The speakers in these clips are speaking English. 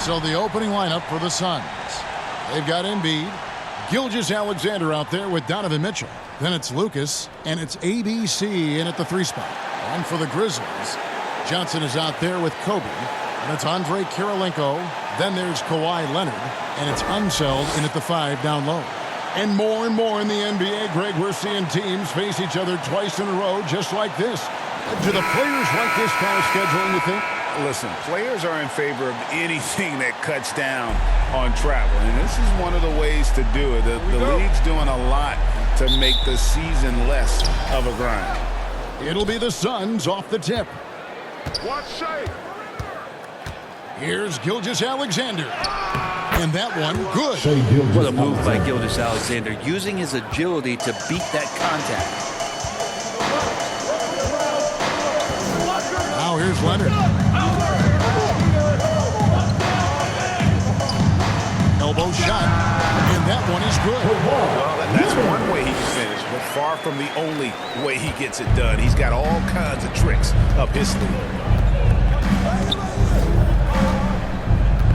So the opening lineup for the Suns. They've got Embiid, Gilgeous-Alexander out there with Donovan Mitchell. Then it's Lucas, and it's ABC in at the 3 spot. And for the Grizzlies, Johnson is out there with Kobe. And it's Andre Kirilenko. Then there's Kawhi Leonard. And it's Unseld in at the 5 down low. And more in the NBA, Greg, we're seeing teams face each other twice in a row just like this. Do the players like this kind of scheduling, you think? Listen, players are in favor of anything that cuts down on travel, and this is one of the ways to do it. The league's doing a lot to make the season less of a grind. It'll be the Suns off the tip. Watch shape. Here's Gilgeous-Alexander. And that one, good. What a move by Gilgeous-Alexander, using his agility to beat that contact. Now here's Leonard. Elbow shot, and that one is good. Well, that's one way he can finish, but far from the only way he gets it done. He's got all kinds of tricks up his sleeve.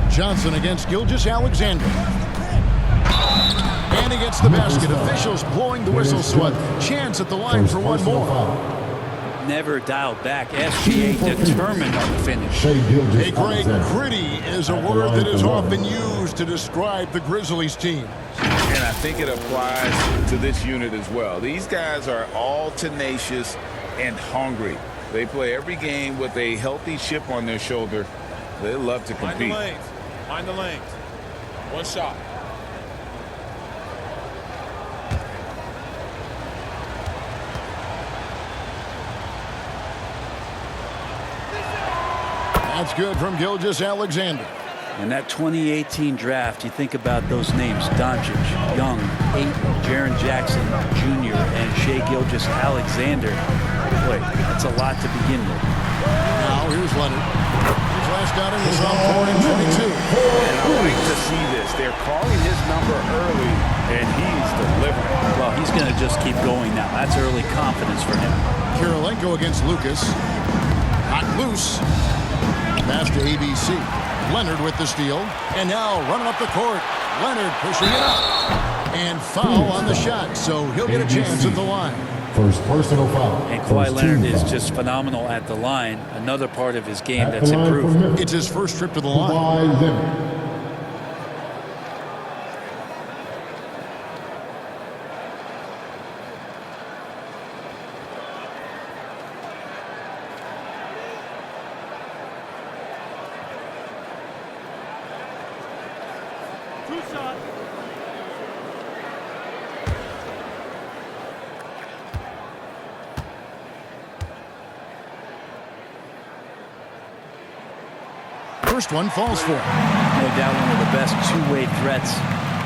Johnson against Gilgeous-Alexander. And he gets the basket. Officials blowing the whistle, so a chance at the line for one more. Never dialed back. SGA determined on the finish. Hey, Greg, gritty is a word that is often used to describe the Grizzlies team. And I think it applies to this unit as well. These guys are all tenacious and hungry. They play every game with a healthy chip on their shoulder. They love to compete. Mind the lanes. One shot. That's good from Gilgeous-Alexander. In that 2018 draft, you think about those names: Doncic, Young, Ayton, Jaren Jackson Jr., and Shai Gilgeous-Alexander. Boy, that's a lot to begin with. Now here's Leonard. His last outing was on 4 and 22. And I like to see this. They're calling his number early, and he's delivering. Well, he's going to just keep going now. That's early confidence for him. Kirilenko against Lucas. Not loose. Pass to ABC. Leonard with the steal. And now running up the court. Leonard pushing it up. And foul on the shot, so he'll get a chance at the line. First personal foul. And Kawhi Leonard is just phenomenal at the line. Another part of his game that's improved. It's his first trip to the line. First one falls for him. No doubt one of the best two-way threats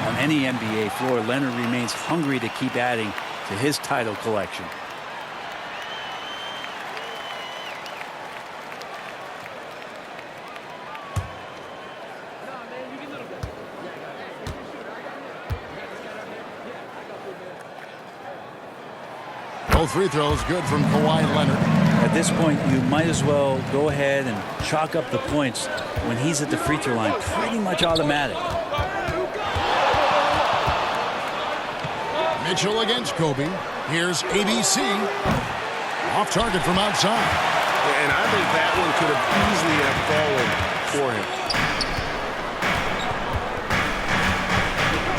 on any NBA floor. Leonard remains hungry to keep adding to his title collection. Both free throws good from Kawhi Leonard. At this point, you might as well go ahead and chalk up the points when he's at the free throw line. Pretty much automatic. Mitchell against Kobe. Here's ABC. Off target from outside. And I think that one could have easily have fallen for him.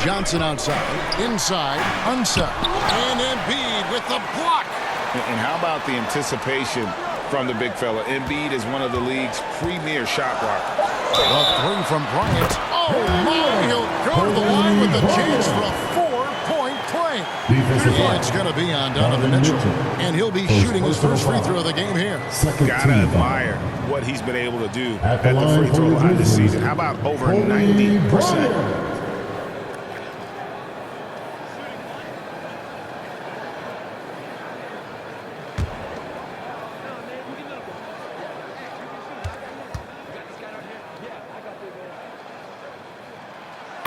Johnson outside. Inside. Unset. And Embiid with the block. And how about the anticipation from the big fella? Embiid is one of the league's premier shot blockers. A three from Bryant. Oh, my. He'll go to the line with a chance for a four-point play. It's going to be on Donovan Mitchell. And he'll be shooting his first free throw of the game here. Gotta admire what he's been able to do at the free throw line this season. How about over 90%?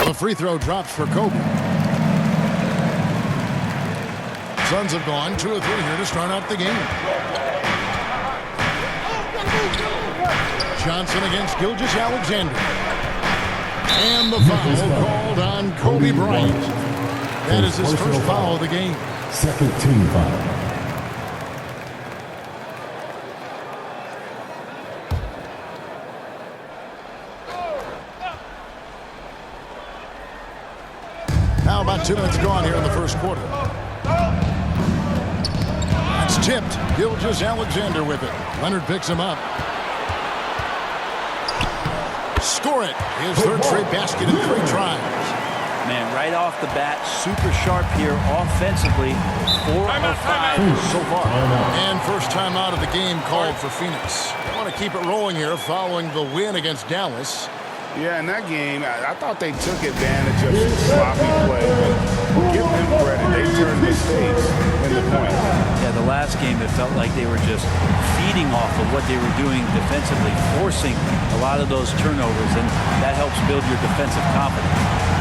The free throw drops for Kobe. Suns have gone 2 of 3 here to start out the game. Johnson against Gilgeous-Alexander. And the foul called on Kobe Bryant. That is his first foul of the game. Second team foul. Now about 2 minutes gone here in the first quarter. That's tipped. Gilgeous-Alexander with it. Leonard picks him up. Score it. His third straight basket in 3 tries. Man, right off the bat, super sharp here offensively. 4 of 5 so far. And first time out of the game called for Phoenix. They want to keep it rolling here following the win against Dallas. Yeah, in that game, I thought they took advantage of some sloppy play, but give them credit. They turned mistakes into points. Yeah, the last game, it felt like they were just feeding off of what they were doing defensively, forcing a lot of those turnovers, and that helps build your defensive confidence.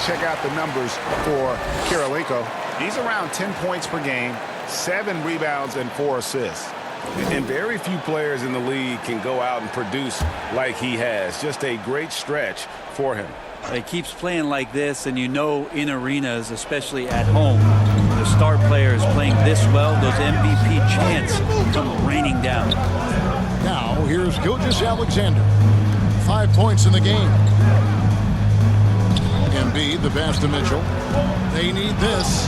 Check out the numbers for Kirilenko. He's around 10 points per game, 7 rebounds, and 4 assists. And very few players in the league can go out and produce like he has. Just a great stretch for him. He keeps playing like this, and you know in arenas, especially at home, the star players playing this well, those MVP chants come raining down. Now, here's Gilgeous-Alexander. 5 points in the game. Embiid, the pass to Mitchell. They need this.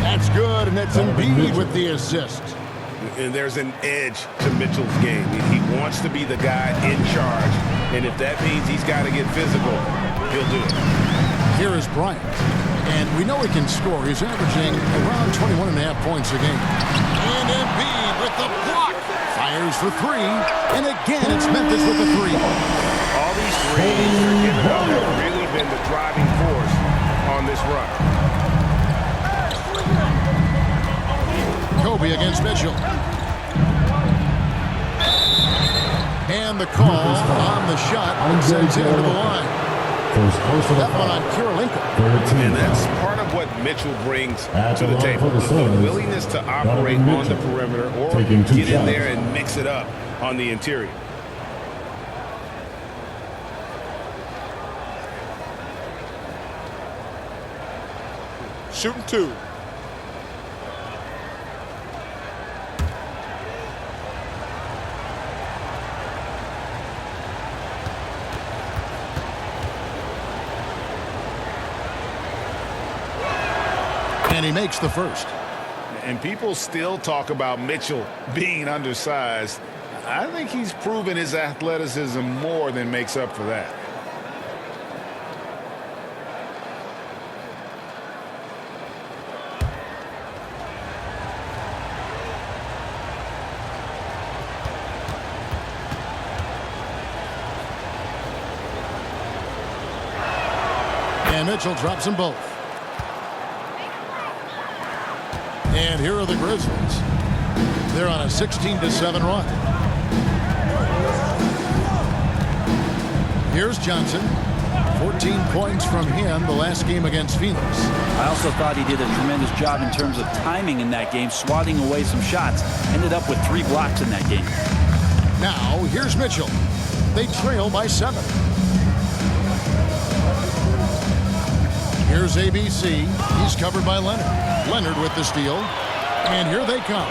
That's good, and it's Embiid with the assist. And there's an edge to Mitchell's game. He wants to be the guy in charge, and if that means he's got to get physical, he'll do it. Here is Bryant, and we know he can score. He's averaging around 21.5 points a game. And Embiid with the block. Fires for 3, and again it's Memphis with the 3. All these threes are given up have really been the driving force on this run. Kobe against Mitchell. And the call on the shot that sends it into the line. That one on Kirilenko. And that's part of what Mitchell brings to the table. The willingness to operate on the perimeter or get in there and mix it up on the interior. Shooting 2. And he makes the first. And people still talk about Mitchell being undersized. I think he's proven his athleticism more than makes up for that. And Mitchell drops them both. And here are the Grizzlies. They're on a 16-7 run. Here's Johnson. 14 points from him the last game against Phoenix. I also thought he did a tremendous job in terms of timing in that game, swatting away some shots. Ended up with 3 blocks in that game. Now, here's Mitchell. They trail by 7. Here's ABC. He's covered by Leonard. Leonard with the steal. And here they come.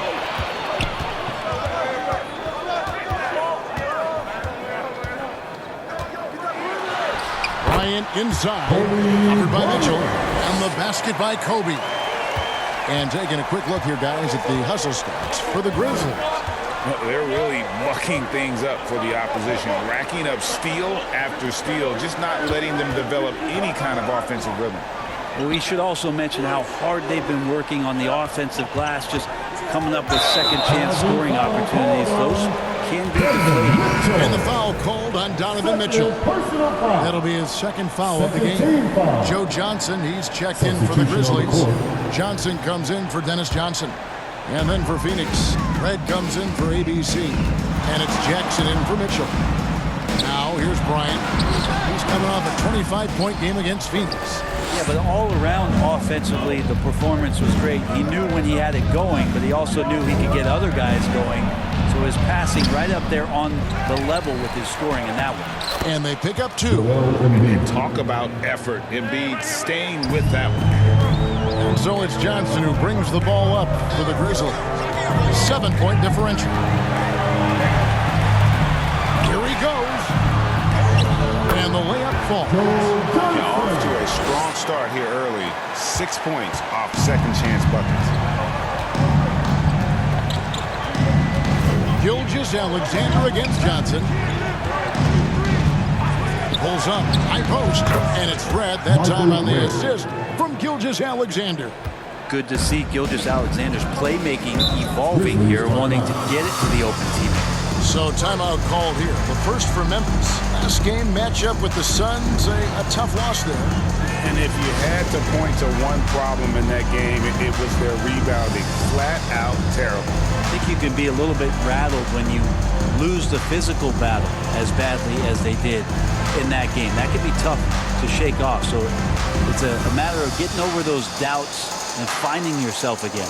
Bryant inside. Covered by Mitchell. And the basket by Kobe. And taking a quick look here, guys, at the hustle stats for the Grizzlies. They're really mucking things up for the opposition, racking up steal after steal, just not letting them develop any kind of offensive rhythm. Well, we should also mention how hard they've been working on the offensive glass, just coming up with second chance scoring opportunities. Those can be deflating. And the foul called on Donovan Mitchell. That'll be his second foul of the game. Joe Johnson, he's checked in for the Grizzlies. Johnson comes in for Dennis Johnson. And then for Phoenix, Red comes in for ABC. And it's Jackson in for Mitchell. Now here's Bryant. He's coming off a 25-point game against Phoenix. Yeah, but all around offensively, the performance was great. He knew when he had it going, but he also knew he could get other guys going. So his passing right up there on the level with his scoring in that one. And they pick up 2. Talk about effort. Embiid staying with that one. And so it's Johnson who brings the ball up for the Grizzlies. 7-point differential. Here he goes. And the layup falls. Off to a strong start here early. 6 points off second chance buckets. Gilgeous-Alexander against Johnson. Pulls up, high post, and it's Red that time on the assist from Gilgeous-Alexander. Good to see Gilgeous-Alexander's playmaking evolving here, wanting to get it to the open teammate. So timeout called here. The first for Memphis. Last game matchup with the Suns, a tough loss there. And if you had to point to one problem in that game, it was their rebounding. Flat out terrible. I think you can be a little bit rattled when you lose the physical battle as badly as they did in that game. That can be tough to shake off. So it's a matter of getting over those doubts and finding yourself again.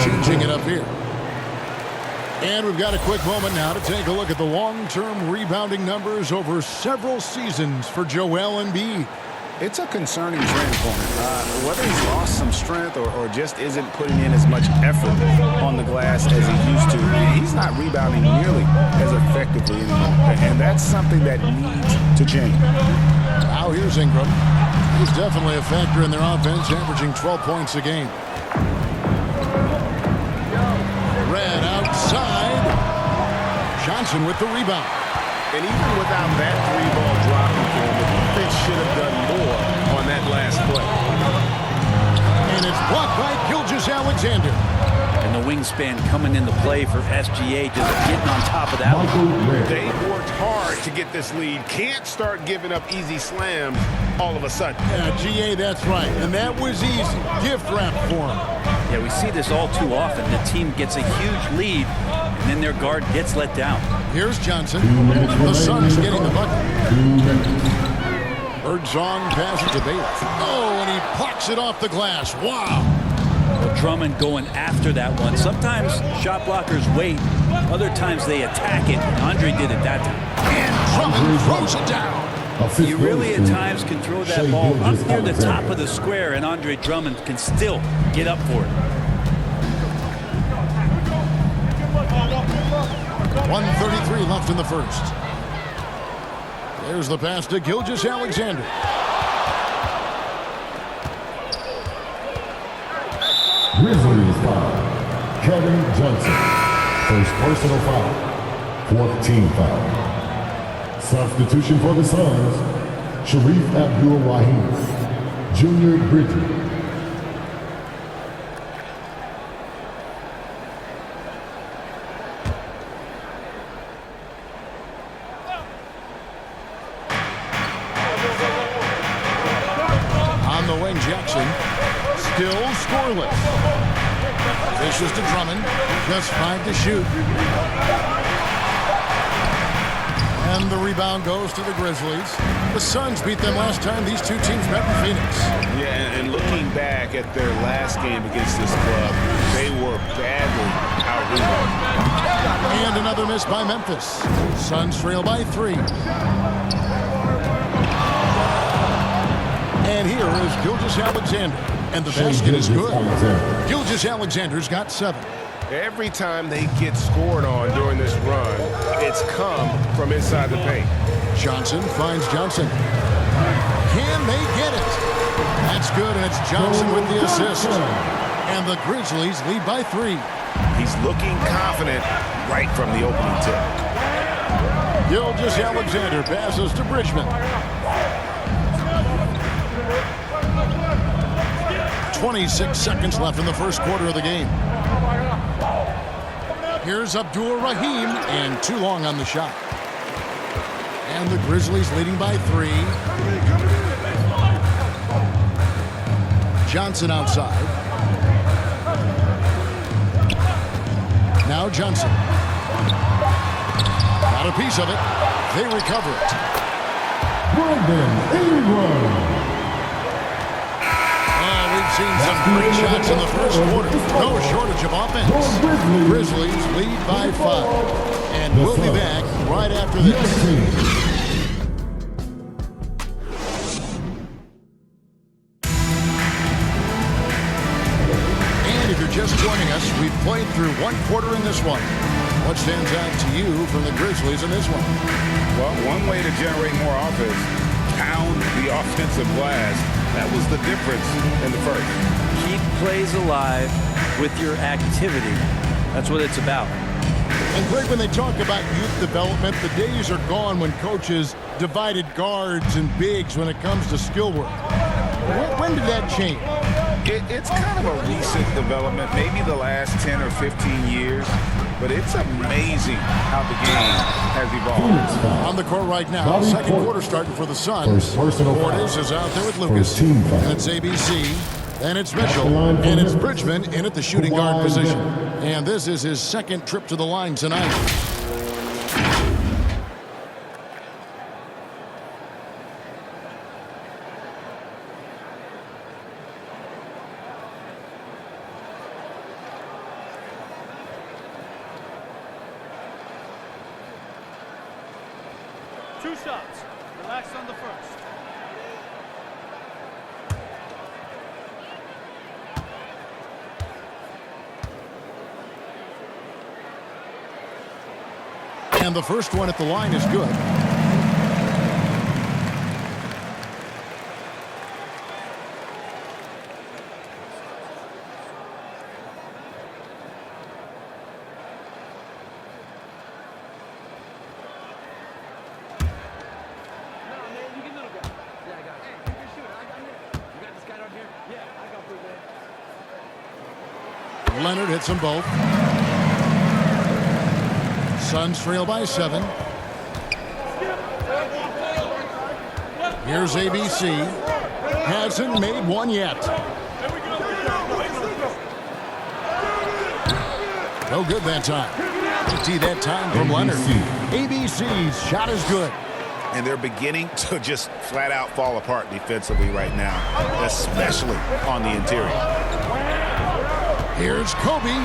Changing it up here. And we've got a quick moment now to take a look at the long-term rebounding numbers over several seasons for Joel Embiid. It's a concerning trend for him. Whether he's lost some strength or just isn't putting in as much effort on the glass as he used to, he's not rebounding nearly as effectively anymore. And that's something that needs to change. Now here's Ingram. He's definitely a factor in their offense, averaging 12 points a game. Red outside. Johnson with the rebound. And even without that three-ball drop, the defense should have done more on that last play. And it's blocked by Gilgeous-Alexander. And the wingspan coming into play for SGA, just getting on top of that one. They worked hard to get this lead. Can't start giving up easy slams all of a sudden. Yeah, GA, that's right. And that was easy. Gift wrap for him. Yeah, we see this all too often. The team gets a huge lead, and then their guard gets let down. Here's Johnson. The Suns getting the bucket. Birdsong passes to Baylor. Oh, and he plucks it off the glass. Wow. Well, Drummond going after that one. Sometimes shot blockers wait. Other times they attack it. And Andre did it that time. And Drummond throws it down. You really at times can throw that ball up near the top of the square, and Andre Drummond can still get up for it. 1:33 left in the first. There's the pass to Gilgeous-Alexander. Grizzlies foul. Kevin Johnson. First personal foul. 4th team foul. Substitution for the Suns. Sharif Abdul-Rahim. Junior Bridges. On the wing, Jackson. Still scoreless. Dishes to Drummond. Just 5 to shoot. And the rebound goes to the Grizzlies. The Suns beat them last time these two teams met in Phoenix. Yeah, and looking back at their last game against this club, they were badly out-rebounded. And another miss by Memphis. Suns trail by 3. And here is Gilgeous-Alexander. And the basket is good. Gilgeous-Alexander's got 7. Every time they get scored on during this run, it's come from inside the paint. Johnson finds Johnson. Can they get it? That's good, and it's Johnson with the assist. And the Grizzlies lead by 3. He's looking confident right from the opening tip. Gilgeous-Alexander passes to Bridgman. 26 seconds left in the first quarter of the game. Here's Abdul-Rahim, and too long on the shot. And the Grizzlies leading by 3. Johnson outside. Now Johnson. Got a piece of it. They recover it. Brandon Ingram. We've seen some great shots in the first quarter. No shortage of offense. Grizzlies lead by 5. And we'll be back right after this. Just joining us, we've played through 1 quarter in this one. What stands out to you from the Grizzlies in this one? Well, one way to generate more offense, pound the offensive glass. That was the difference in the first. Keep plays alive with your activity. That's what it's about. And Greg, when they talk about youth development, the days are gone when coaches divided guards and bigs when it comes to skill work. When did that change? It's kind of a recent development, maybe the last 10 or 15 years, but it's amazing how the game has evolved. On the court right now, second quarter starting for the Suns. Portis is out there with Lucas, and it's ABC, and it's Mitchell, and it's Bridgman in at the shooting guard position. And this is his second trip to the line tonight. Two shots. Relax on the first. And the first one at the line is good. Leonard hits them both. Suns trail by 7. Here's ABC. Hasn't made one yet. No good that time. Empty that time from Leonard. ABC's shot is good. And they're beginning to just flat out fall apart defensively right now, especially on the interior. Here's Kobe.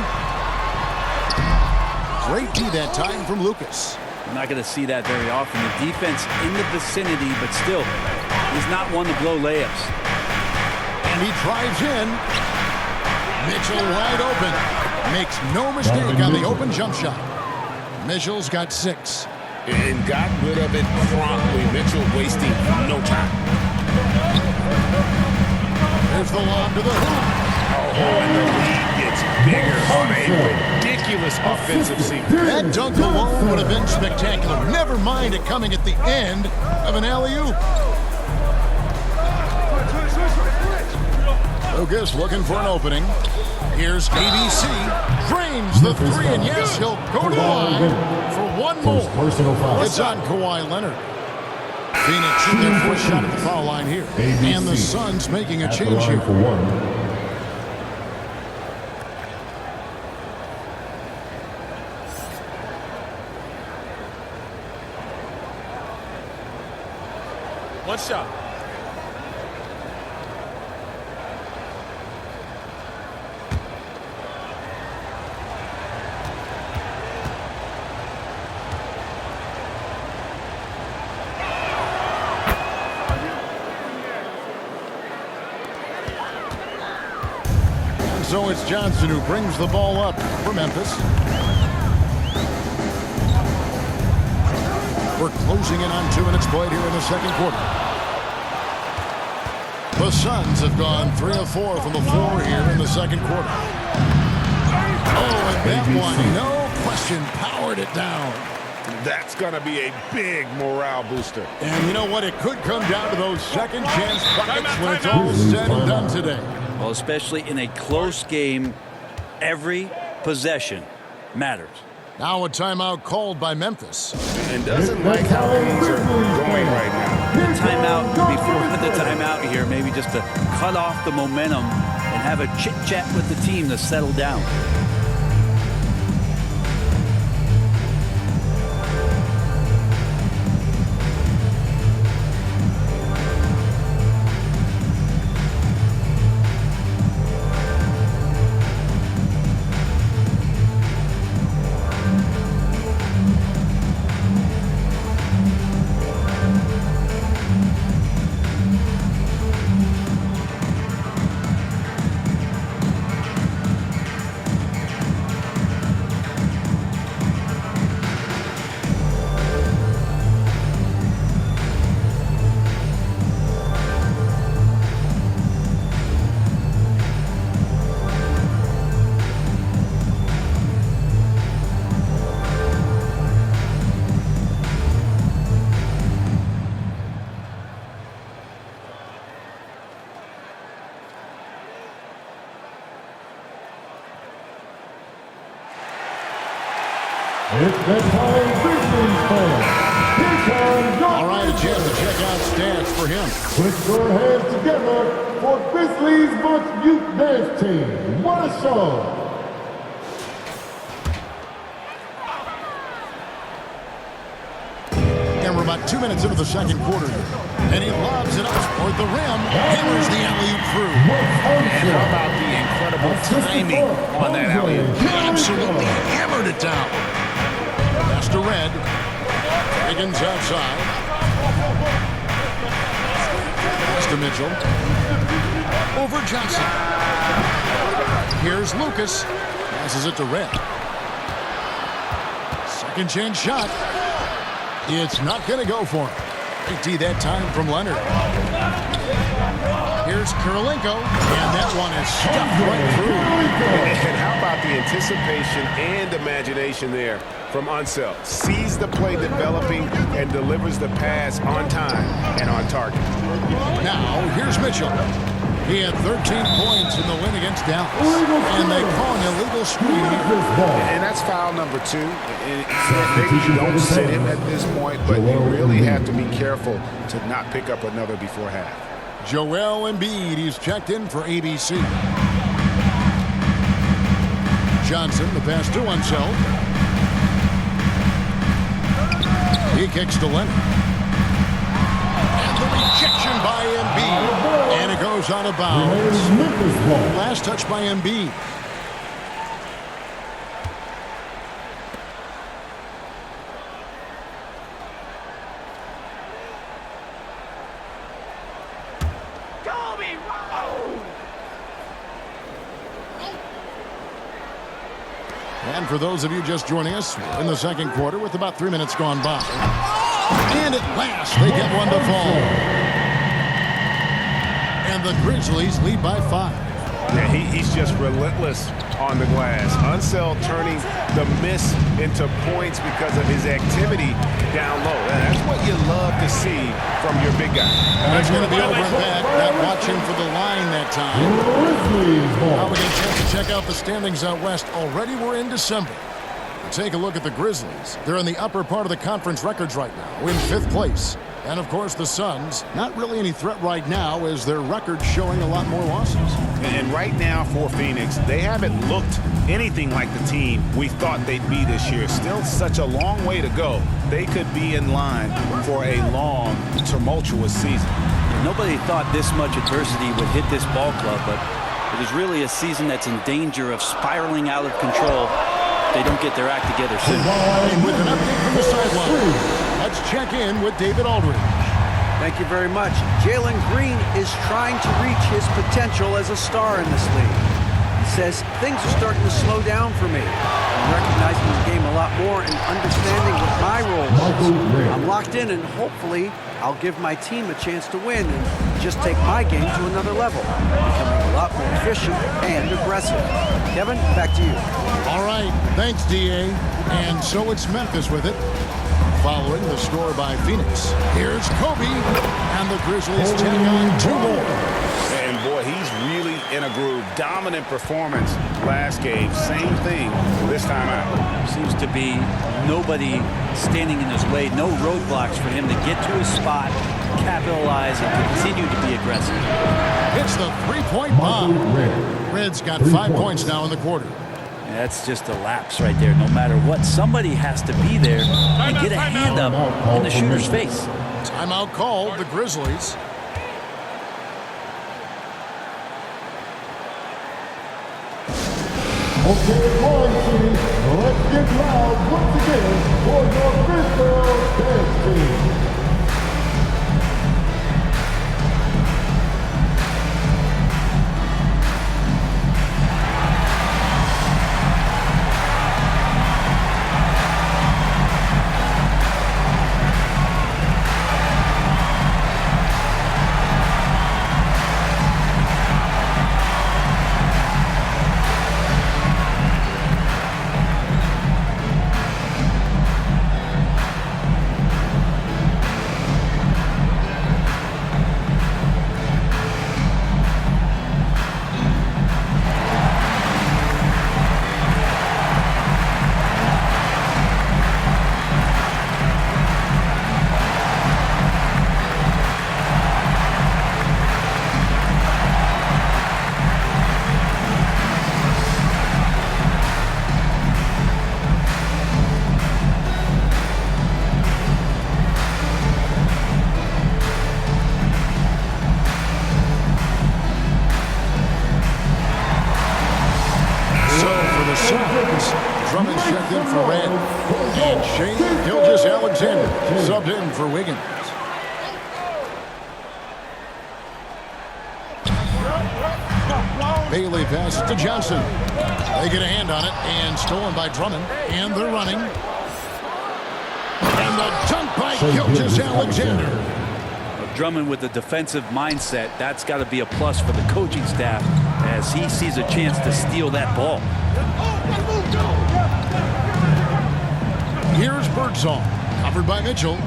Great D that time from Lucas. I'm not going to see that very often. The defense in the vicinity, but still, he's not one to blow layups. And he drives in. Mitchell wide open. Makes no mistake on the open jump shot. Mitchell's got 6. And got rid of it promptly. Mitchell wasting no time. There's the lob to the hoop. And the lead gets bigger on a ridiculous offensive sequence. That dunk alone would have been spectacular. Never mind it coming at the end of an alley-oop. Lucas looking for an opening. Here's ABC. Drains the three, and yes, he'll go to the line for one more. It's on Kawhi Leonard. Phoenix in their first shot at the foul line here. And the Suns making a change here. One shot. So it's Johnson who brings the ball up for Memphis. We're closing in on 2 minutes played here in the second quarter. The Suns have gone 3 of 4 from the floor here in the second quarter. Oh, and that one, no question, powered it down. That's going to be a big morale booster. And you know what? It could come down to those second chance buckets when it's all said and done today. Well, especially in a close game, every possession matters. Now a timeout called by Memphis. And doesn't like how things are going right now. Timeout before the timeout here, maybe just to cut off the momentum and have a chit-chat with the team to settle down. It's that time, Grizzlies fans. Here comes your All right, a chance to check out stats for him. Put your hands together for Grizzlies Bucks Youth Dance Team. What a show! And we're about 2 minutes into the second quarter here. And he lobs it up toward the rim. Hammers the alley-oop through. And how about the incredible timing on that alley-oop? Absolutely hammered it down. Pass to Red. Higgins outside. Pass to Mitchell. Over Johnson. Here's Lucas. Passes it to Red. Second chance shot. It's not going to go for him. Big D that time from Leonard. Here's Kirilenko, and that one is stuffed right through. And how about the anticipation and imagination there from Unseld? Sees the play developing and delivers the pass on time and on target. Now, here's Mitchell. He had 13 points in the win against Dallas. And they call an illegal screen here. And that's foul number 2. And maybe you don't sit him at this point, but you really have to be careful to not pick up another before half. Joel Embiid, he's checked in for ABC. Johnson, the pass to Unseld. He kicks to Leonard. And the rejection by Embiid. And it goes out of bounds. Last touch by Embiid. And for those of you just joining us, we're in the second quarter with about 3 minutes gone by. And at last, they get one to fall. And the Grizzlies lead by 5. Yeah, he's just relentless on the glass. Unseld turning the miss into points because of his activity down low. That's what you love to see from your big guy. And it's going to be over and back. Not watching for the line that time. Now we get a chance to check out the standings out west. Already we're in December. Take a look at the Grizzlies. They're in the upper part of the conference records right now, in 5th place. And, of course, the Suns, not really any threat right now as their record's showing a lot more losses. And right now for Phoenix, they haven't looked anything like the team we thought they'd be this year. Still such a long way to go. They could be in line for a long, tumultuous season. Nobody thought this much adversity would hit this ball club, but it is really a season that's in danger of spiraling out of control. They don't get their act together soon. And with an update from the sideline, let's check in with David Aldridge. Thank you very much. Jalen Green is trying to reach his potential as a star in this league. He says things are starting to slow down for me. I'm recognizing the game a lot more and understanding what my role is. I'm locked in and hopefully I'll give my team a chance to win and just take my game to another level, becoming a lot more efficient and aggressive. Kevin, back to you. All right, thanks, D.A. And so it's Memphis with it. Following the score by Phoenix, here's Kobe, and the Grizzlies take on 2 more. And boy, he's really in a groove. Dominant performance last game. Same thing this time out. Seems to be nobody standing in his way, no roadblocks for him to get to his spot, capitalize, and continue to be aggressive. Hits the 3-point bomb. Red's got 5 points now in the quarter. That's just a lapse right there. No matter what, somebody has to be there and get a hand up in the shooter's face. Timeout called, the Grizzlies. Okay, quarantine. Let's get loud once again for your Bristol dance team. Drummond checked in for Red. And Shane Gilgeous-Alexander subbed in for Wiggins. Bailey passes to Johnson. They get a hand on it and stolen by Drummond. And they're running. And the dunk by Gilgeous-Alexander. Drummond with the defensive mindset, that's got to be a plus for the coaching staff as he sees a chance to steal that ball. Here's Birdsong, covered by Mitchell.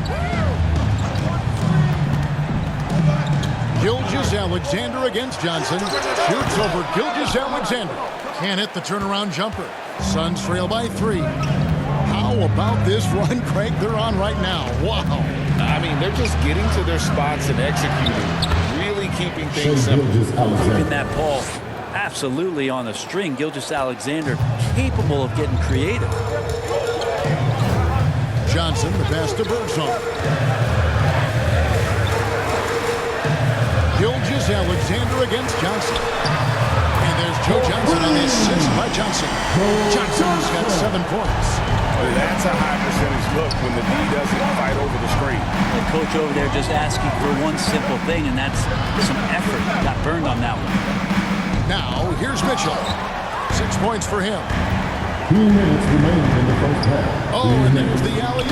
Gilgeous-Alexander against Johnson. Shoots over Gilgeous-Alexander. Can't hit the turnaround jumper. Suns trail by 3. How about this run, Craig, they're on right now? Wow. I mean, they're just getting to their spots and executing. Really keeping things simple. Keeping that ball absolutely on a string. Gilgeous-Alexander capable of getting creative. Johnson, the pass to Birdsong. Gilgeous-Alexander against Johnson. And there's Joe Johnson on the assist by Johnson. Johnson's got 7 points. That's a high percentage look when the D doesn't fight over the screen. The coach over there just asking for one simple thing, and that's some effort. Got burned on that one. Now, here's Mitchell. 6 points for him. 2 minutes remaining in the first half. Oh, and there's the alley-oop.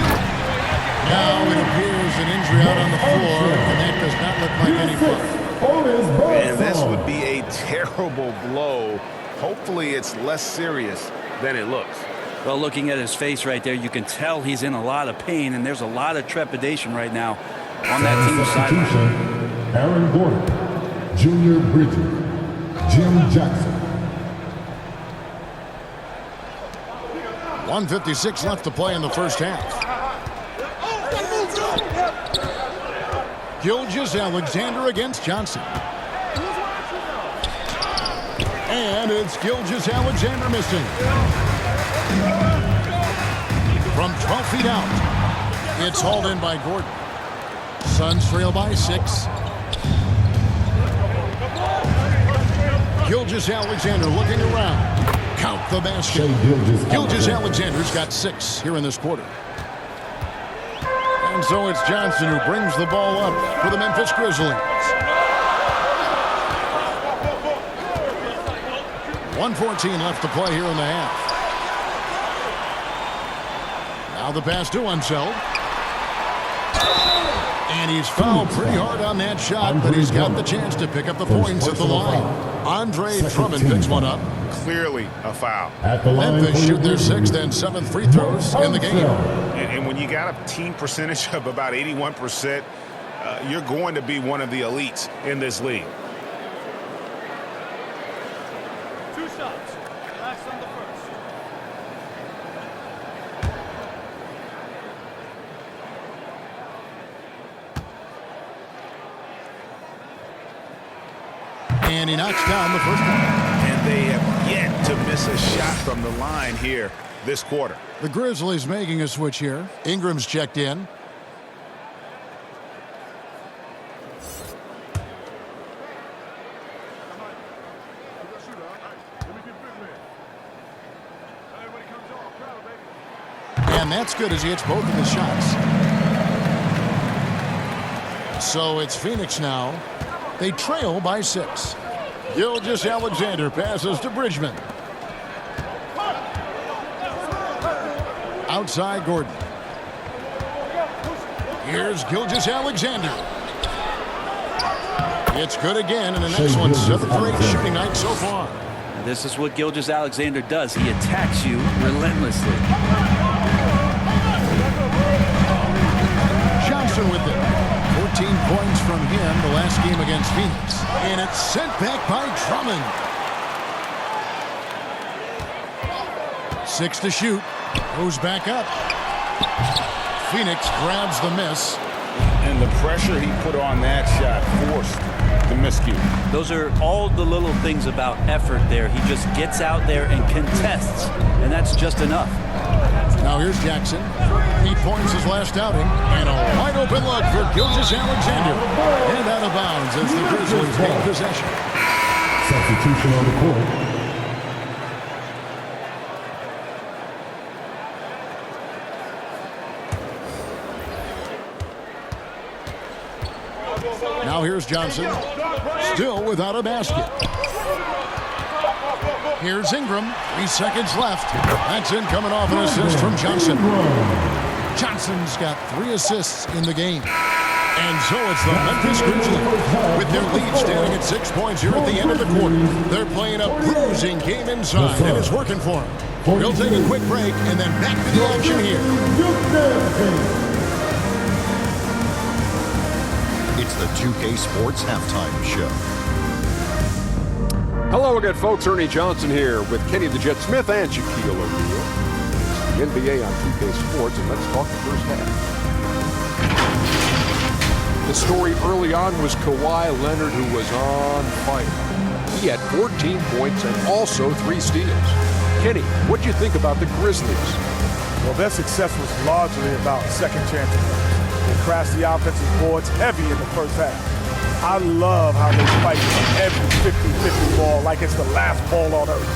Now it appears an injury out on the floor, and that does not look like any fun. And this would be a terrible blow. Hopefully it's less serious than it looks. Well, looking at his face right there, you can tell he's in a lot of pain, and there's a lot of trepidation right now on that team's sideline. Aaron Gordon, Junior Bridges, Jim Jackson. 1:56 left to play in the first half. Gilgeous-Alexander against Johnson. And it's Gilgeous-Alexander missing. From 12 feet out, it's hauled in by Gordon. Suns trail by 6. Gilgeous-Alexander looking around. Count the basket. Gilgeous-Alexander's got 6 here in this quarter. And so it's Johnson who brings the ball up for the Memphis Grizzlies. 1:14 left to play here in the half. Now the pass to Unseld. And he's fouled pretty hard on that shot, but he's got the chance to pick up the points at the line. Andre Drummond picks one up. Clearly a foul. Memphis shoot their 6th and 7th free throws in the game. And when you got a team percentage of about 81%, you're going to be one of the elites in this league. 2 shots. Relax on the first. And he knocks down the first one. And they have yet to miss a shot from the line here this quarter. The Grizzlies making a switch here. Ingram's checked in. And that's good as he hits both of his shots. So it's Phoenix now. They trail by 6. Gilgeous-Alexander passes to Bridgman. Outside Gordon. Here's Gilgeous-Alexander. It's good again, and the next one's 7 for 8 shooting night so far. This is what Gilgeous-Alexander does. He attacks you relentlessly. Johnson with it. 14 points from him the last game against Phoenix. And it's sent back by Drummond. 6 to shoot. Goes back up. Phoenix grabs the miss. And the pressure he put on that shot forced the miscue. Those are all the little things about effort there. He just gets out there and contests, and that's just enough. Now here's Jackson. 8 points his last outing. And a wide open look for Gilgeous-Alexander. And out of bounds as the Grizzlies gain possession. Substitution on the court. Now here's Johnson. Still without a basket. Here's Ingram. 3 seconds left. That's in coming off an assist from Johnson. Johnson's got 3 assists in the game. And so it's the Memphis Grizzlies with their lead standing at 6 points here at the end of the quarter. They're playing a bruising game inside, and it's working for them. We'll take a quick break and then back to the action here. It's the 2K Sports Halftime Show. Hello again, folks. Ernie Johnson here with Kenny the Jet Smith and Shaquille O'Neal. It's the NBA on 2K Sports, and let's talk the first half. The story early on was Kawhi Leonard, who was on fire. He had 14 points and also 3 steals. Kenny, what do you think about the Grizzlies? Well, their success was largely about second chances. They crashed the offensive boards heavy in the first half. I love how they fight for every 50-50 ball like it's the last ball on earth.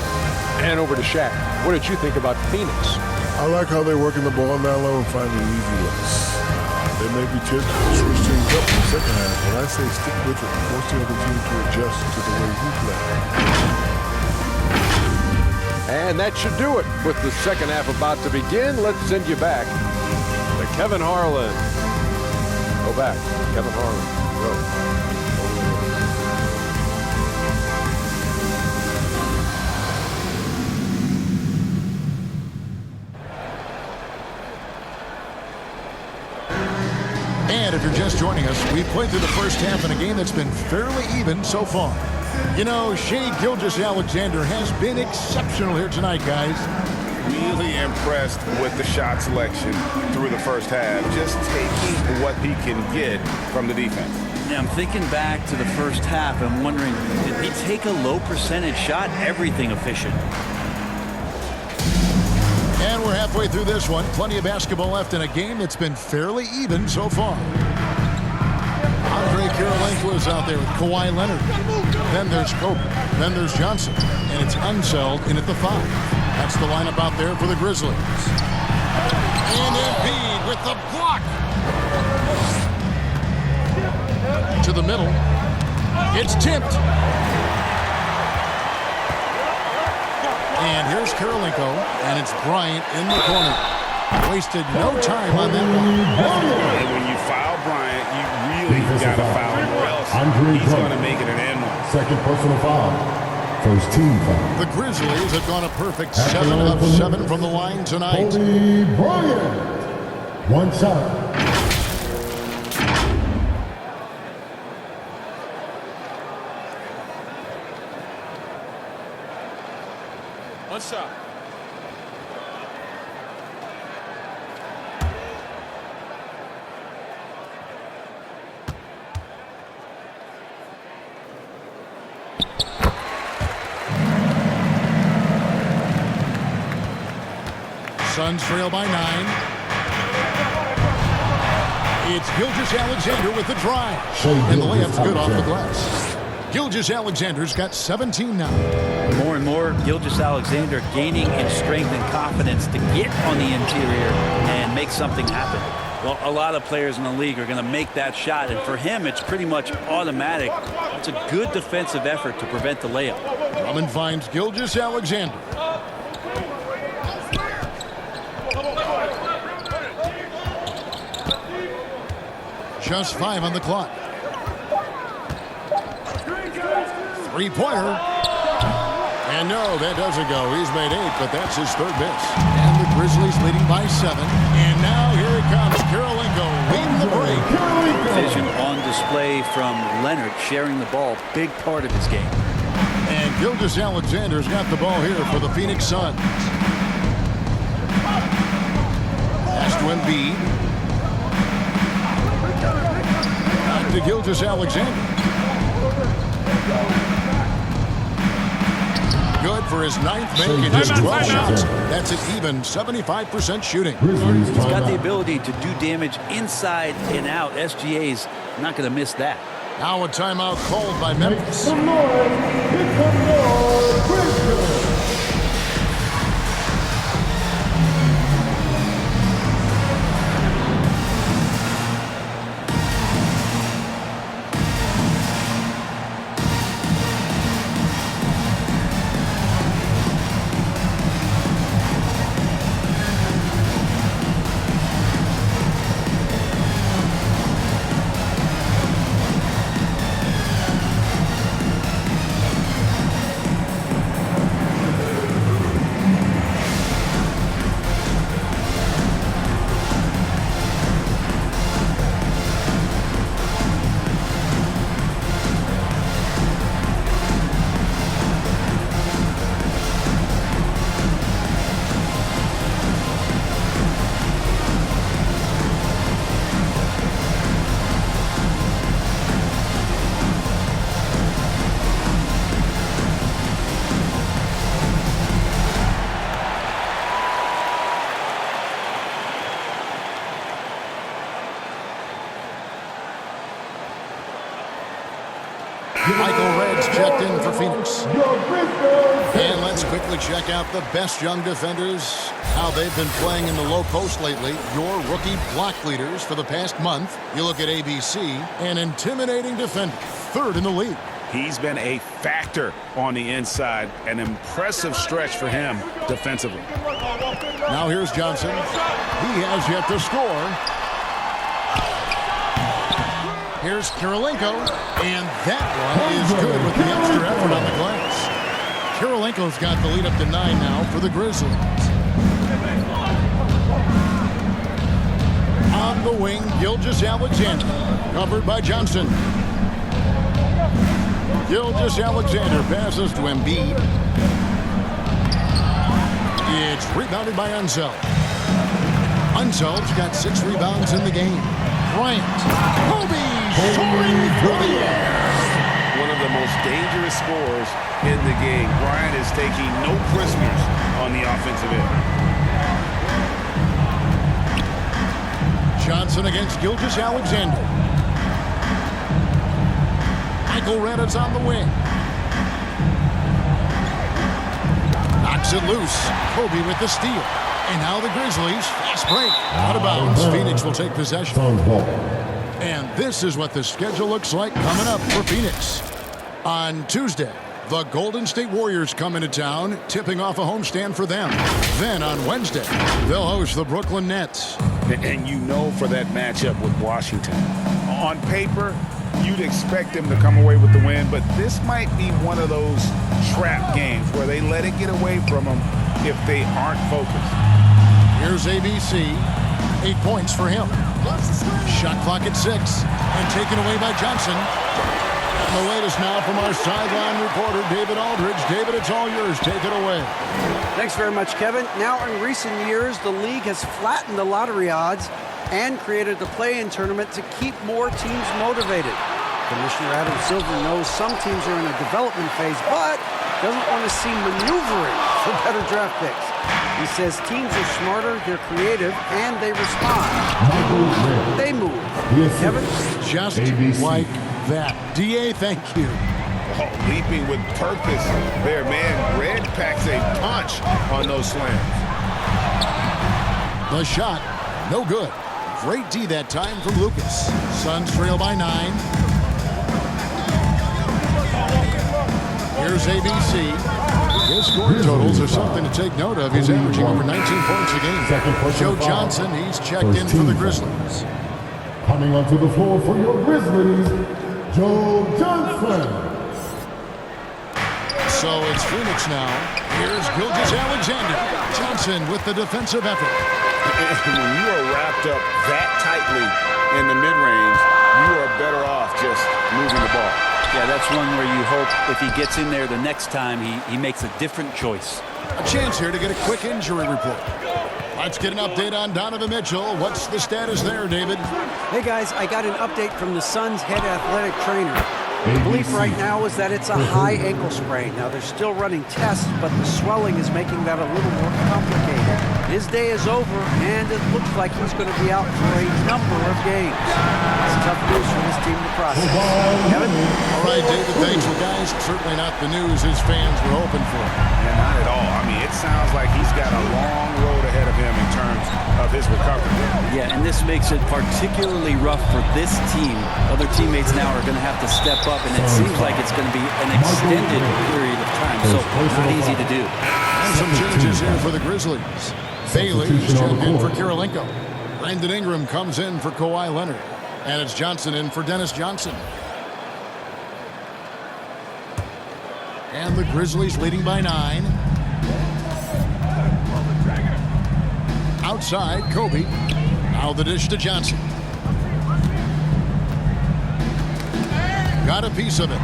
And over to Shaq. What did you think about Phoenix? I like how they're working the ball down low and finding easy looks. They may be switch things up in the second half, but I say stick with it, force the other team to adjust to the way you play. And that should do it. With the second half about to begin, let's send you back to Kevin Harlan. Go back, Kevin Harlan. Go. And if you're just joining us, we've played through the first half in a game that's been fairly even so far. You know, Shea Gilgeous-Alexander has been exceptional here tonight, guys. Really impressed with the shot selection through the first half, just taking what he can get from the defense. Yeah, I'm thinking back to the first half and wondering, did he take a low percentage shot? Everything efficient. And we're halfway through this one. Plenty of basketball left in a game that's been fairly even so far. Andre Kirilenko is out there with Kawhi Leonard. Then there's Kobe. Then there's Johnson. And it's Unseld in at the 5. That's the lineup out there for the Grizzlies. And Embiid with the block. To the middle. It's tipped. And here's Kirilenko, and it's Bryant in the corner. Wasted no time on that one. And when you foul Bryant, you really got to foul him, or else he's going to make it an and-one. Second personal foul. First team foul. The Grizzlies have gone a perfect 7 of 7 from the line tonight. Kobe Bryant. One shot. One shot. Suns trail by 9. It's Gilgeous-Alexander with the drive. And the layup's good off the glass. Gilgeous-Alexander's got 17 now. More and more, Gilgeous-Alexander gaining in strength and confidence to get on the interior and make something happen. Well, a lot of players in the league are going to make that shot, and for him, it's pretty much automatic. It's a good defensive effort to prevent the layup. Drummond finds Gilgeous-Alexander. Just 5 on the clock. Three-pointer. And no, that doesn't go. He's made 8, but that's his third miss. And the Grizzlies leading by 7. And now here it comes. Kirilenko leading the break. Vision on display from Leonard, sharing the ball. Big part of his game. And Gilgeous-Alexander's got the ball here for the Phoenix Suns. Pass to Embiid. Back to Gilgeous-Alexander. Good for his 9th make in just 12 shots. That's an even 75% shooting. He's got the ability to do damage inside and out. SGA's not going to miss that. Now a timeout called by Memphis. Michael Red's checked in for Phoenix. And let's quickly check out the best young defenders, how they've been playing in the low post lately. Your rookie block leaders for the past month. You look at ABC, an intimidating defender, 3rd in the league. He's been a factor on the inside. An impressive stretch for him defensively. Now here's Johnson. He has yet to score. Here's Kirilenko, and that one is good with the extra effort on the glass. Kirilenko's got the lead up to 9 now for the Grizzlies. On the wing, Gilgeous-Alexander. Covered by Johnson. Gilgeous-Alexander passes to Embiid. It's rebounded by Unseld. Unseld's got 6 rebounds in the game. Bryant. Kobe soaring through the air. One of the most dangerous scorers in the game. Bryant is taking no prisoners on the offensive end. Johnson against Gilgeous-Alexander. Michael Reddit's on the wing. Knocks it loose. Kobe with the steal. And now the Grizzlies. Fast break. Out of bounds. Phoenix will take possession. And this is what the schedule looks like coming up for Phoenix. On Tuesday, the Golden State Warriors come into town, tipping off a homestand for them. Then on Wednesday, they'll host the Brooklyn Nets. And you know for that matchup with Washington. On paper, you'd expect them to come away with the win, but this might be one of those trap games where they let it get away from them if they aren't focused. Here's ABC. 8 points for him. Shot clock at 6. And taken away by Johnson. And the latest now from our sideline reporter, David Aldridge. David, it's all yours. Take it away. Thanks very much, Kevin. Now, in recent years, the league has flattened the lottery odds and created the play-in tournament to keep more teams motivated. Commissioner Adam Silver knows some teams are in a development phase, but doesn't want to see maneuvering for better draft picks. He says teams are smarter, they're creative, and they respond. They move. Kevin? Just like that. DA, thank you. Oh, leaping with purpose there, man. Red packs a punch on those slams. The shot, no good. Great D that time from Lucas. Suns trail by 9. Here's ABC. His score totals are something to take note of. He's averaging over 19 points a game. Joe Johnson, he's checked in for the Grizzlies. Coming onto the floor for your Grizzlies, Joe Johnson. So it's Phoenix now. Here's Gilgeous-Alexander. Johnson with the defensive effort. When you are wrapped up that tightly in the mid-range, you are better off just moving the ball. Yeah, that's one where you hope if he gets in there the next time, he makes a different choice. A chance here to get a quick injury report. Let's get an update on Donovan Mitchell. What's the status there, David? Hey, guys, I got an update from the Suns' head athletic trainer. The belief right now is that it's a high ankle sprain. Now, they're still running tests, but the swelling is making that a little more complicated. His day is over, and it looks like he's going to be out for a number of games. It's tough news for this team to process. Kevin? All right, David, thanks. Well, guys, certainly not the news his fans were hoping for. Yeah, not at all. I mean, it sounds like he's got a long road ahead of him in terms of his recovery. Yeah, and this makes it particularly rough for this team. Other teammates now are going to have to step up, and it seems like it's going to be an extended period of time, so not easy to do. And some changes here for the Grizzlies. Bailey's checked in for Kirilenko. Brandon Ingram comes in for Kawhi Leonard. And it's Johnson in for Dennis Johnson. And the Grizzlies leading by 9. Outside, Kobe. Now the dish to Johnson. Got a piece of it.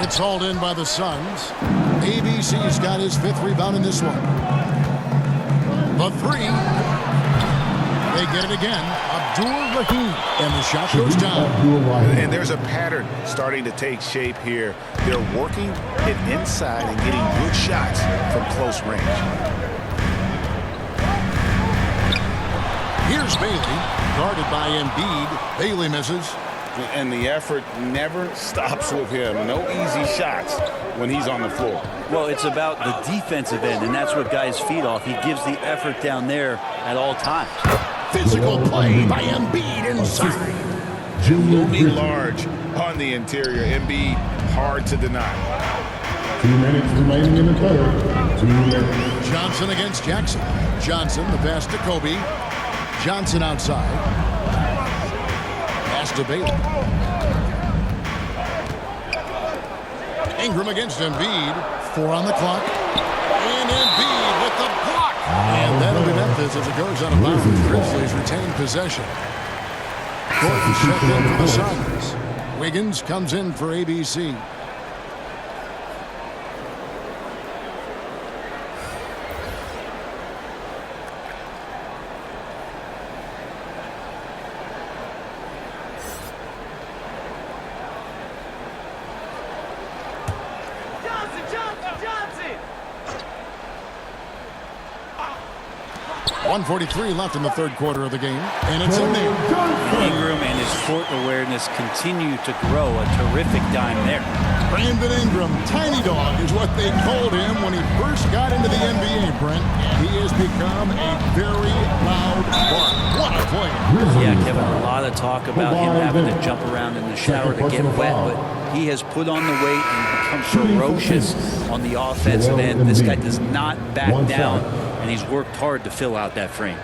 It's hauled in by the Suns. ABC's got his 5th rebound in this one. The 3. They get it again. Abdul-Rahim. And the shot goes down. And there's a pattern starting to take shape here. They're working it inside and getting good shots from close range. Here's Bailey. Guarded by Embiid. Bailey misses. And the effort never stops with him. No easy shots when he's on the floor. Well, it's about the defensive end, and that's what guys feed off. He gives the effort down there at all times. Physical play by Embiid inside. Looming large on the interior. Embiid, hard to deny. 2 minutes remaining in the third. 2 minutes. Johnson against Jackson. Johnson, the pass to Kobe. Johnson outside. Pass to Bailey. Ingram against Embiid. 4 on the clock. And Embiid with the block. And that'll be Memphis as it goes out of bounds. Grizzlies retain possession. Gordon checked in for the Suns. Wiggins comes in for ABC. Johnson! 1:43 left in the third quarter of the game, and it's in there. Ingram and his court awareness continue to grow. A terrific dime there. Brandon Ingram, tiny dog, is what they called him when he first got into the NBA, Brent. He has become a very loud bark. What a player. Yeah, Kevin, a lot of talk about him having to jump around in the shower to get wet, but he has put on the weight and become ferocious on the offensive end. This guy does not back down, and he's worked hard to fill out that frame.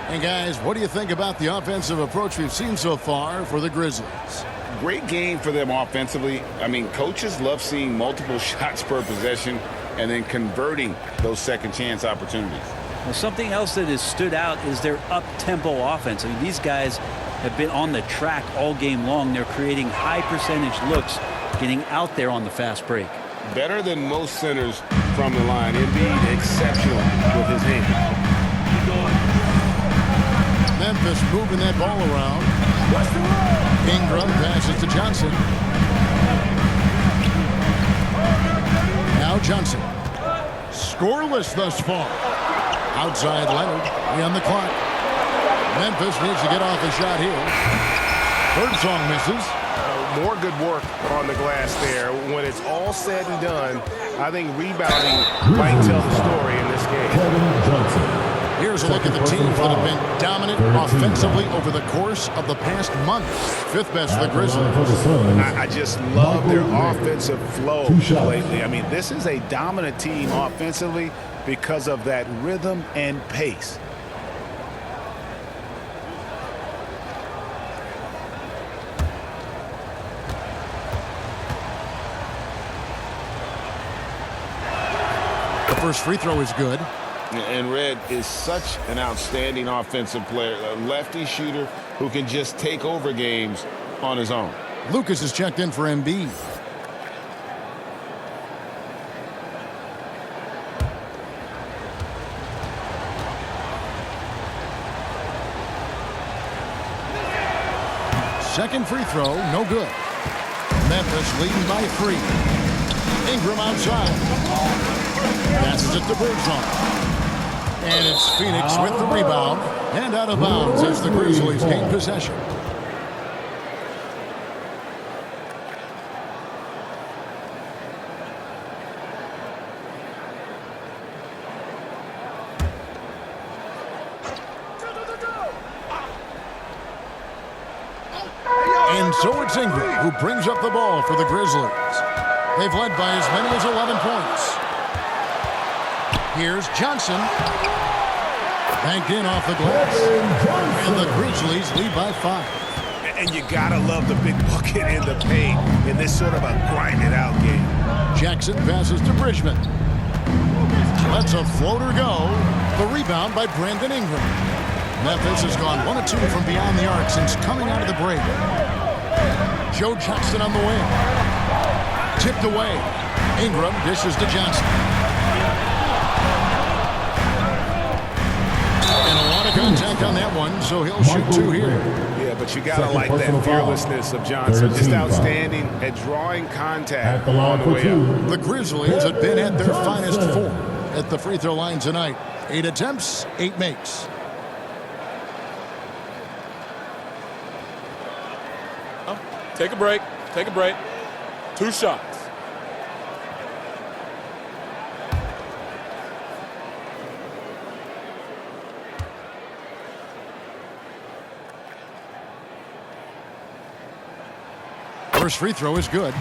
And guys, what do you think about the offensive approach we've seen so far for the Grizzlies? Great game for them offensively. I mean, coaches love seeing multiple shots per possession and then converting those second chance opportunities. Well, something else that has stood out is their up-tempo offense. I mean, these guys have been on the track all game long. They're creating high percentage looks, getting out there on the fast break. Better than most centers from the line. Embiid exceptional with his hand. Memphis moving that ball around. Ingram passes to Johnson. Now Johnson. Scoreless thus far. Outside Leonard. 3 on the clock. Memphis needs to get off a shot here. Birdsong misses. More good work on the glass there. When it's all said and done, I think rebounding might tell the story in this game. Here's a look at the teams that have been dominant offensively over the course of the past month. Fifth best, the Grizzlies. I just love their offensive flow lately. I mean, this is a dominant team offensively because of that rhythm and pace. The first free throw is good. And Red is such an outstanding offensive player, a lefty shooter who can just take over games on his own. Lucas is checked in for Embiid. Second free throw, no good. Memphis leading by 3. Ingram outside. Passes it to Birdsong. And it's Phoenix with the rebound and out of bounds as the Grizzlies gain possession. And so it's Ingram who brings up the ball for the Grizzlies. They've led by as many as 11 points. Here's Johnson. Banked in off the glass. And the Grizzlies lead by 5. And you gotta love the big bucket in the paint in this sort of a grind-it-out game. Jackson passes to Bridgman. Lets a floater go. The rebound by Brandon Ingram. Memphis has gone 1 of 2 from beyond the arc since coming out of the break. Joe Jackson on the wing. Tipped away. Ingram dishes to Johnson. And a lot of contact on that one, so he'll shoot 2 here. Yeah, but you gotta like that fearlessness of Johnson. Just outstanding at drawing contact on the way up. The Grizzlies have been at their finest 4 at the free throw line tonight. 8 attempts, 8 makes. Take a break. Take a break. 2 shots. First free throw is good.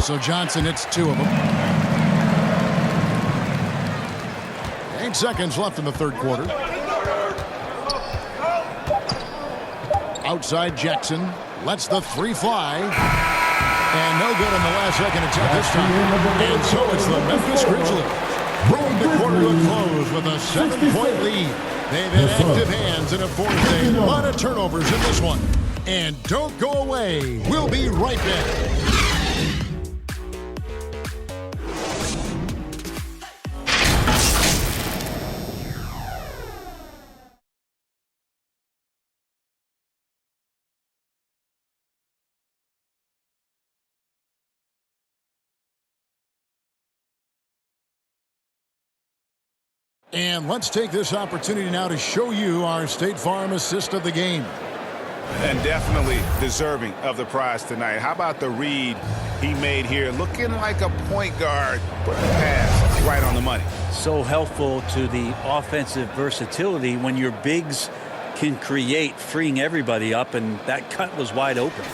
So Johnson hits 2 of them. 8 seconds left in the third quarter. Outside Jackson lets the 3 fly. And no good on the last second attempt this time. And so it's the Memphis Grizzlies bringing the quarter to a close with a 7-point lead. They've had active hands and have forced a lot of turnovers in this one. And don't go away. We'll be right back. And let's take this opportunity now to show you our State Farm assist of the game. And definitely deserving of the prize tonight. How about the read he made here? Looking like a point guard, put the pass right on the money. So helpful to the offensive versatility when your bigs can create, freeing everybody up, and that cut was wide open.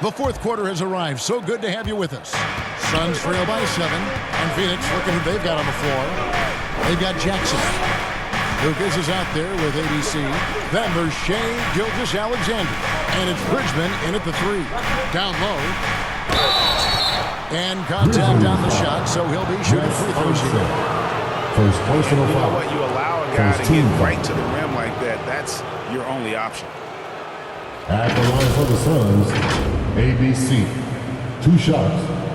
The fourth quarter has arrived. So good to have you with us. Suns trail by 7. And Phoenix, look at who they've got on the floor. They've got Jackson. Lucas is out there with ABC. Then there's Shea Gilgeous-Alexander. And it's Bridgman in at the 3. Down low. And contact on the shot, so he'll be shooting free throws here. First personal You know foul. what? You allow a guy to get right to the rim like that. That's your only option. At the line for the Suns, ABC. 2 shots.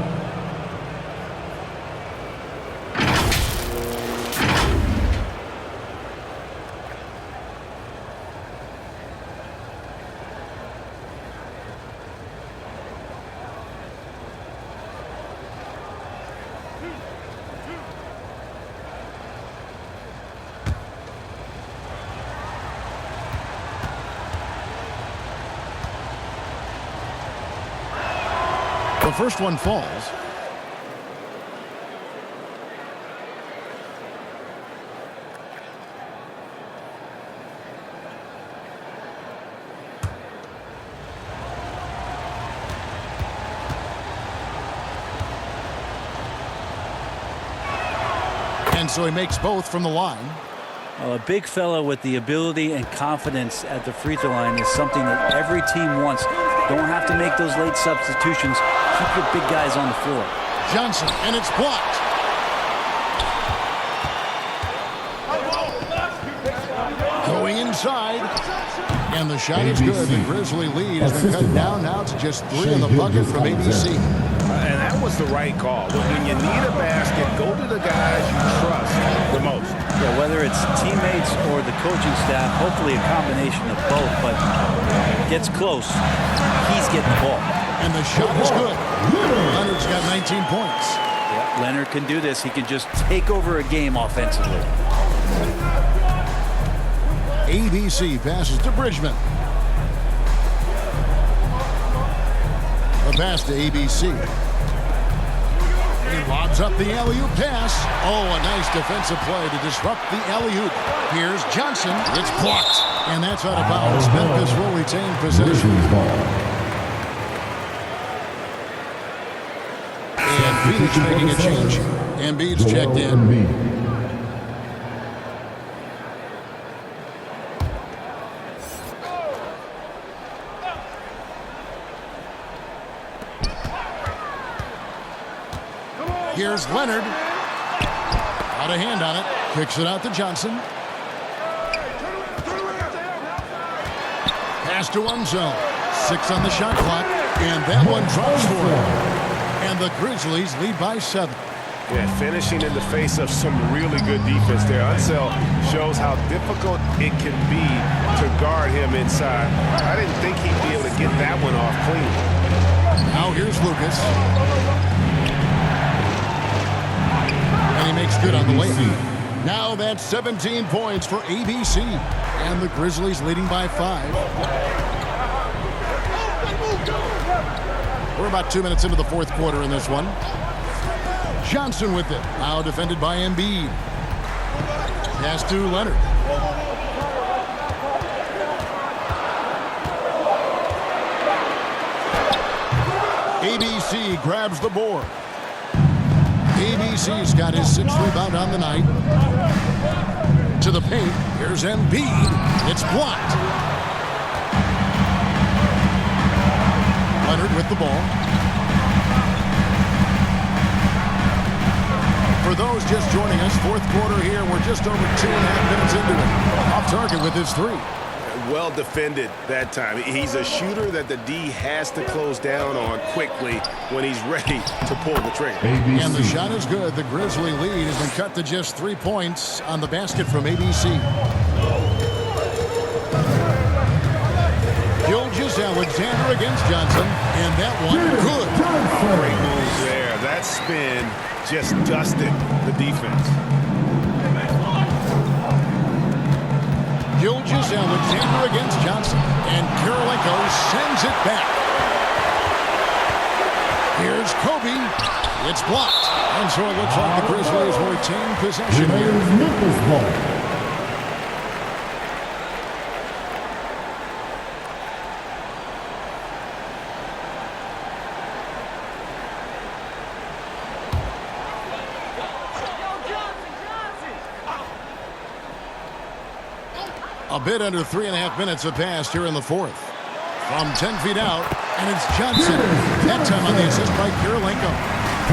The first one falls. And so he makes both from the line. Well, a big fella with the ability and confidence at the free throw line is something that every team wants. Don't have to make those late substitutions. Keep your big guys on the floor. Johnson, and it's blocked. Going inside. And the shot is good. The Grizzly lead has been cut down now to just 3 in the bucket from ABC. And that was the right call. When you need a basket, go to the guys you trust the most. Yeah, whether it's teammates or the coaching staff, hopefully a combination of both, but gets close. He's getting the ball. And the shot is good. Leonard's got 19 points. Yeah, Leonard can do this. He can just take over a game offensively. ABC passes to Bridgman. The pass to ABC. He lobs up the alley-oop pass. Oh, a nice defensive play to disrupt the alley-oop. Here's Johnson. It's blocked. And that's out of bounds. Memphis will retain possession. And Phoenix making a change. Embiid's checked in. Here's Leonard. Out of hand on it. Kicks it out to Johnson. Pass to one zone. 6 on the shot clock. And that one drops for him. And the Grizzlies lead by 7. Yeah, finishing in the face of some really good defense there. Unseld shows how difficult it can be to guard him inside. I didn't think he'd be able to get that one off clean. Now here's Lucas. And he makes good on the layup. Now that's 17 points for ABC. And the Grizzlies leading by 5. We're about 2 minutes into the fourth quarter in this one. Johnson with it. Now defended by Embiid. Pass to Leonard. ABC grabs the board. ABC's got his 6th rebound on the night. To the paint. Here's Embiid. It's blocked. Leonard with the ball. For those just joining us, 4th quarter here. We're just over 2.5 minutes into it. Off target with his 3. Well defended that time. He's a shooter that the D has to close down on quickly when he's ready to pull the trigger. And the shot is good. The Grizzly lead has been cut to just 3 points on the basket from ABC. Gilgeous-Alexander against Johnson. And that one good. Great moves there. That spin just dusted the defense. Gilgeous-Alexander against Johnson. And Kirilenko sends it back. Here's Kobe. It's blocked. And so it looks like the Grizzlies will retain possession here. A bit under 3.5 minutes have passed here in the 4th. From 10 feet out, and it's Johnson. That time on the assist by Kirilenko.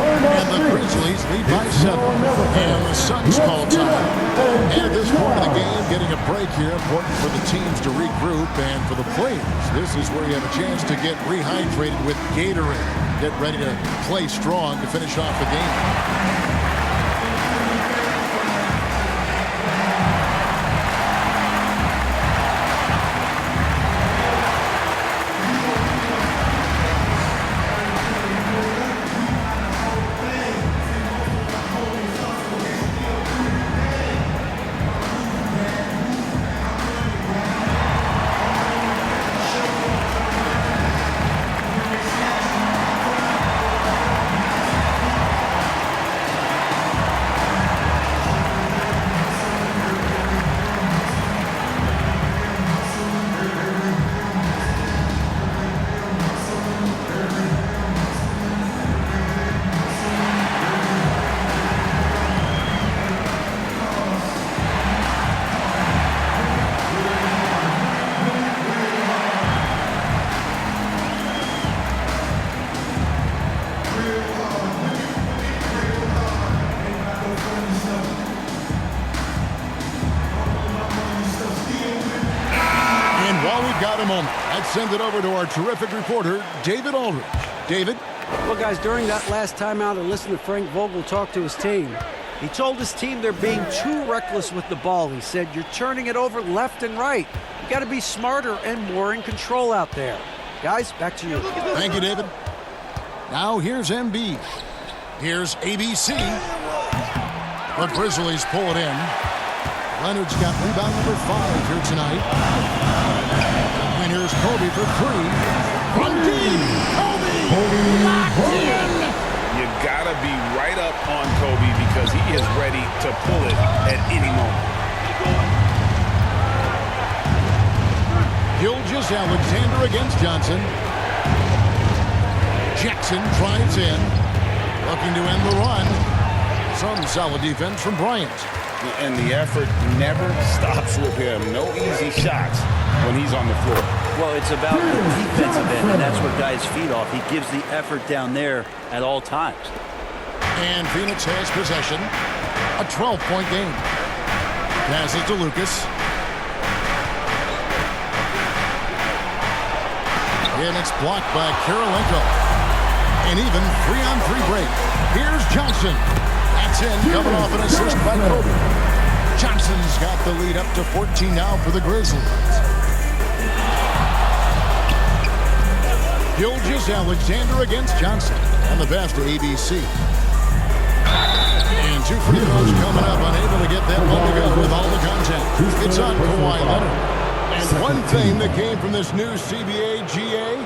And the Grizzlies lead by 7. And the Suns call time. And at this point of the game, getting a break here, important for the teams to regroup. And for the players, this is where you have a chance to get rehydrated with Gatorade. Get ready to play strong to finish off the game. Let's send it over to our terrific reporter, David Aldridge. David? Well, guys, during that last timeout, I listened to Frank Vogel talk to his team. He told his team they're being too reckless with the ball. He said, you're turning it over left and right. You got to be smarter and more in control out there. Guys, back to you. Thank you, David. Now here's Embiid. Here's ABC. The Grizzlies pull it in. Leonard's got rebound number 5 here tonight. And here's Kobe for 3. From deep. Kobe locked in. You gotta be right up on Kobe because he is ready to pull it at any moment. Gilgeous-Alexander against Johnson. Jackson drives in. Looking to end the run. Some solid defense from Bryant. And the effort never stops with him. No easy shots when he's on the floor. Well, it's about the defensive end, and that's what guys feed off. He gives the effort down there at all times. And Phoenix has possession. A 12-point game. Passes to Lucas. And it's blocked by Kirilenko. An even 3-on-3 break. Here's Johnson. That's in, coming off an assist by Kobe. Johnson's got the lead up to 14 now for the Grizzlies. Gilgeous-Alexander against Johnson. And the pass to ABC. And 2 free throws coming up, unable to get that one to go with all the contact. It's on Kawhi Leonard. And one thing that came from this new CBA GA,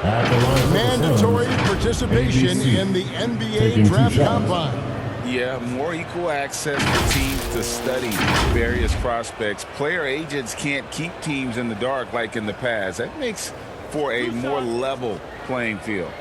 mandatory participation in the NBA Draft Combine. Yeah, more equal access for teams to study various prospects. Player agents can't keep teams in the dark like in the past. That makes for a more level playing field.